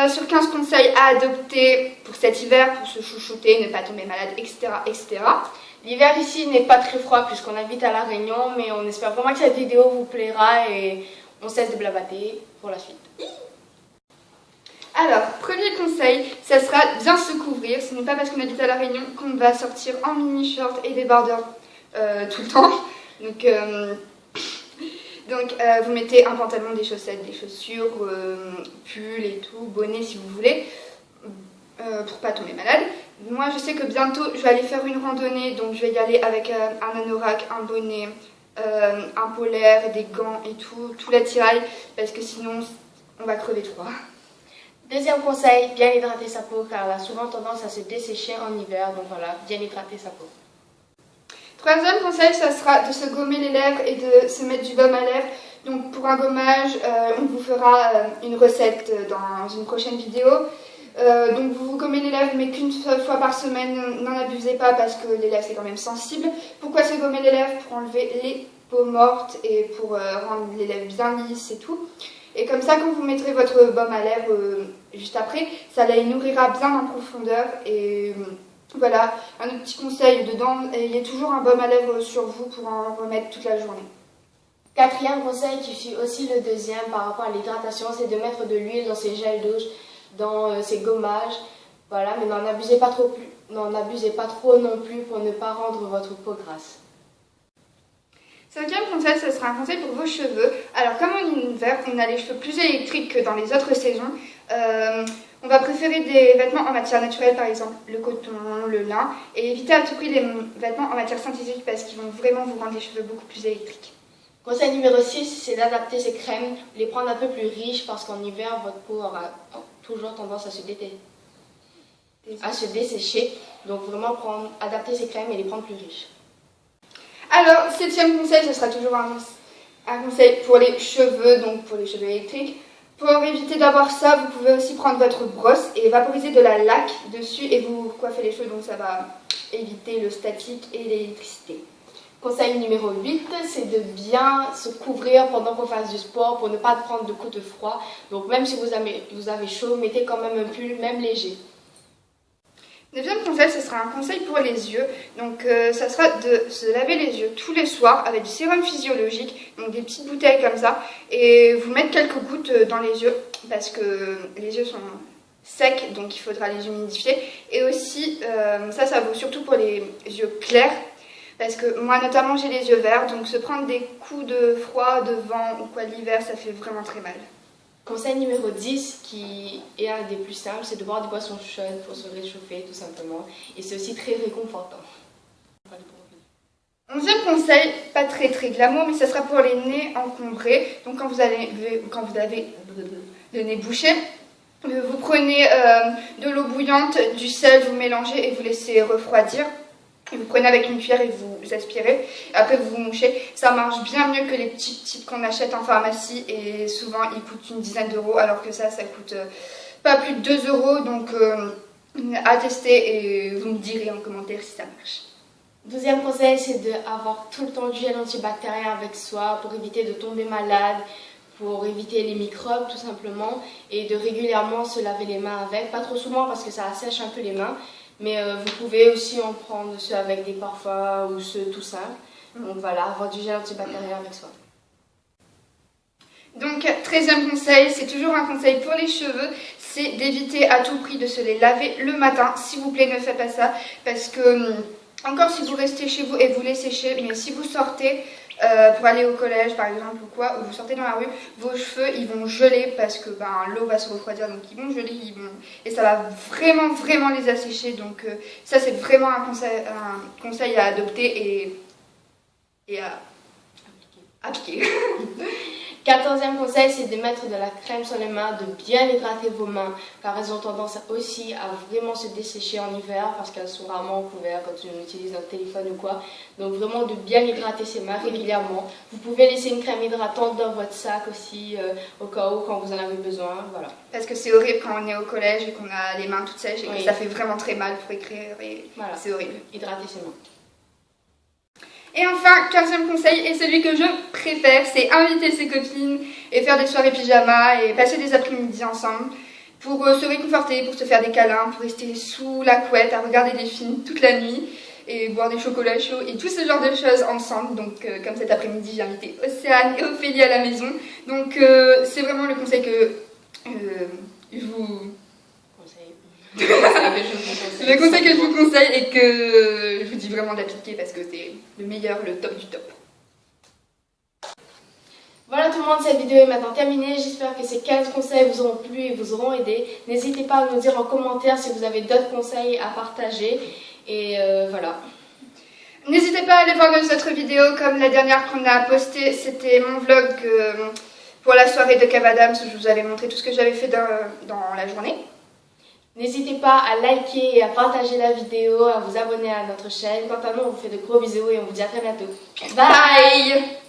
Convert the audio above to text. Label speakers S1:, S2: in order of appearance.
S1: sur 15 conseils à adopter pour cet hiver, pour se chouchouter, ne pas tomber malade, etc. etc.
S2: L'hiver ici n'est pas très froid puisqu'on habite à La Réunion, mais on espère vraiment que cette vidéo vous plaira et on cesse de blablater pour la suite.
S1: Alors, premier conseil, ça sera bien se couvrir. Ce n'est pas parce qu'on habite à La Réunion qu'on va sortir en mini-short et débardeur tout le temps. Donc, vous mettez un pantalon, des chaussettes, des chaussures, pull et tout, bonnet si vous voulez, pour pas tomber malade. Moi, je sais que bientôt, je vais aller faire une randonnée, donc je vais y aller avec un anorak, un bonnet, un polaire, des gants et tout l'attirail, parce que sinon, on va crever de froid.
S2: Deuxième conseil, bien hydrater sa peau car elle a souvent tendance à se dessécher en hiver, donc voilà, bien hydrater sa peau.
S1: Troisième conseil, ça sera de se gommer les lèvres et de se mettre du baume à lèvres. Donc pour un gommage, on vous fera une recette dans une prochaine vidéo. Donc vous vous gommez les lèvres mais qu'une fois par semaine, n'en abusez pas parce que les lèvres c'est quand même sensible. Pourquoi se gommer les lèvres? Pour enlever les peaux mortes et pour rendre les lèvres bien lisses et tout. Et comme ça, quand vous mettrez votre baume à lèvres juste après, ça les nourrira bien en profondeur. Et voilà, un autre petit conseil dedans, ayez toujours un baume à lèvres sur vous pour en remettre toute la journée.
S2: Quatrième conseil qui suit aussi le deuxième par rapport à l'hydratation, c'est de mettre de l'huile dans ses gels douche, dans ses gommages. Voilà, mais n'en abusez pas trop non plus pour ne pas rendre votre peau grasse.
S1: Cinquième conseil, ce sera un conseil pour vos cheveux. Alors comme en hiver, on a les cheveux plus électriques que dans les autres saisons, on va préférer des vêtements en matière naturelle, par exemple le coton, le lin, et éviter à tout prix les vêtements en matière synthétique parce qu'ils vont vraiment vous rendre les cheveux beaucoup plus électriques.
S2: Conseil numéro 6, c'est d'adapter ses crèmes, les prendre un peu plus riches parce qu'en hiver, votre peau aura toujours tendance à se dessécher. Donc vraiment adapter ses crèmes et les prendre plus riches.
S1: Alors, septième conseil, ce sera toujours un conseil pour les cheveux, donc pour les cheveux électriques. Pour éviter d'avoir ça, vous pouvez aussi prendre votre brosse et vaporiser de la laque dessus et vous coiffer les cheveux, donc ça va éviter le statique et l'électricité.
S2: Conseil numéro 8, c'est de bien se couvrir pendant qu'on fasse du sport pour ne pas prendre de coups de froid. Donc même si vous avez chaud, mettez quand même un pull, même léger.
S1: Neuvième conseil, ce sera un conseil pour les yeux. Donc ça sera de se laver les yeux tous les soirs avec du sérum physiologique, donc des petites bouteilles comme ça, et vous mettre quelques gouttes dans les yeux parce que les yeux sont secs, donc il faudra les humidifier. Et aussi, ça vaut surtout pour les yeux clairs, parce que moi notamment j'ai les yeux verts, donc se prendre des coups de froid, de vent ou quoi l'hiver, ça fait vraiment très mal.
S2: Conseil numéro 10, qui est un des plus simples, c'est de boire des boissons chaudes pour se réchauffer tout simplement. Et c'est aussi très réconfortant.
S1: 11e conseil, pas très glamour, mais ça sera pour les nez encombrés. Donc quand vous avez le nez bouché, vous prenez de l'eau bouillante, du sel, vous mélangez et vous laissez refroidir. Et vous prenez avec une cuillère et vous aspirez. Après vous vous mouchez. Ça marche bien mieux que les petits types qu'on achète en pharmacie. Et souvent ils coûtent une dizaine d'euros. Alors que ça coûte pas plus de 2 euros. Donc à tester et vous me direz en commentaire si ça marche.
S2: 12e conseil, c'est d'avoir tout le temps du gel antibactérien avec soi pour éviter de tomber malade, pour éviter les microbes tout simplement. Et de régulièrement se laver les mains avec. Pas trop souvent parce que ça assèche un peu les mains. Mais vous pouvez aussi en prendre ceux avec des parfums ou ceux tout simples. Donc voilà, avoir du gel antibactérien avec soi.
S1: Donc 13e conseil, c'est toujours un conseil pour les cheveux, c'est d'éviter à tout prix de se les laver le matin. S'il vous plaît, ne faites pas ça parce que, encore si vous restez chez vous et vous les séchez, mais si vous sortez pour aller au collège par exemple ou quoi, ou vous sortez dans la rue, vos cheveux ils vont geler parce que l'eau va se refroidir, donc ils vont geler, et ça va vraiment les assécher. Donc ça c'est vraiment un conseil à adopter et à appliquer.
S2: 14e conseil, c'est de mettre de la crème sur les mains, de bien hydrater vos mains, car elles ont tendance aussi à vraiment se dessécher en hiver, parce qu'elles sont rarement couvertes quand on utilise notre téléphone ou quoi. Donc vraiment de bien hydrater ses mains régulièrement. Vous pouvez laisser une crème hydratante dans votre sac aussi, au cas où, quand vous en avez besoin, voilà.
S1: Parce que c'est horrible quand on est au collège et qu'on a les mains toutes sèches et que ça fait vraiment très mal pour écrire, et voilà. C'est horrible.
S2: Hydrater ses mains.
S1: Et enfin, 15e conseil, et celui que je préfère, c'est inviter ses copines et faire des soirées pyjama et passer des après-midi ensemble. pour se réconforter, pour se faire des câlins, pour rester sous la couette à regarder des films toute la nuit et boire des chocolats chauds et tout ce genre de choses ensemble. Donc comme cet après-midi j'ai invité Océane et Ophélie à la maison. Donc c'est vraiment le conseil que je vous... le conseil que je vous conseille et que je vous dis vraiment d'appliquer parce que c'est le meilleur, le top du top.
S2: Voilà tout le monde, cette vidéo est maintenant terminée. J'espère que ces 15 conseils vous auront plu et vous auront aidé. N'hésitez pas à nous dire en commentaire si vous avez d'autres conseils à partager. Et voilà.
S1: N'hésitez pas à aller voir nos autres vidéos comme la dernière qu'on a postée. C'était mon vlog pour la soirée de Kev Adams où je vous avais montré tout ce que j'avais fait dans la journée.
S2: N'hésitez pas à liker et à partager la vidéo, à vous abonner à notre chaîne. Quant à nous, on vous fait de gros bisous et on vous dit à très bientôt.
S1: Bye.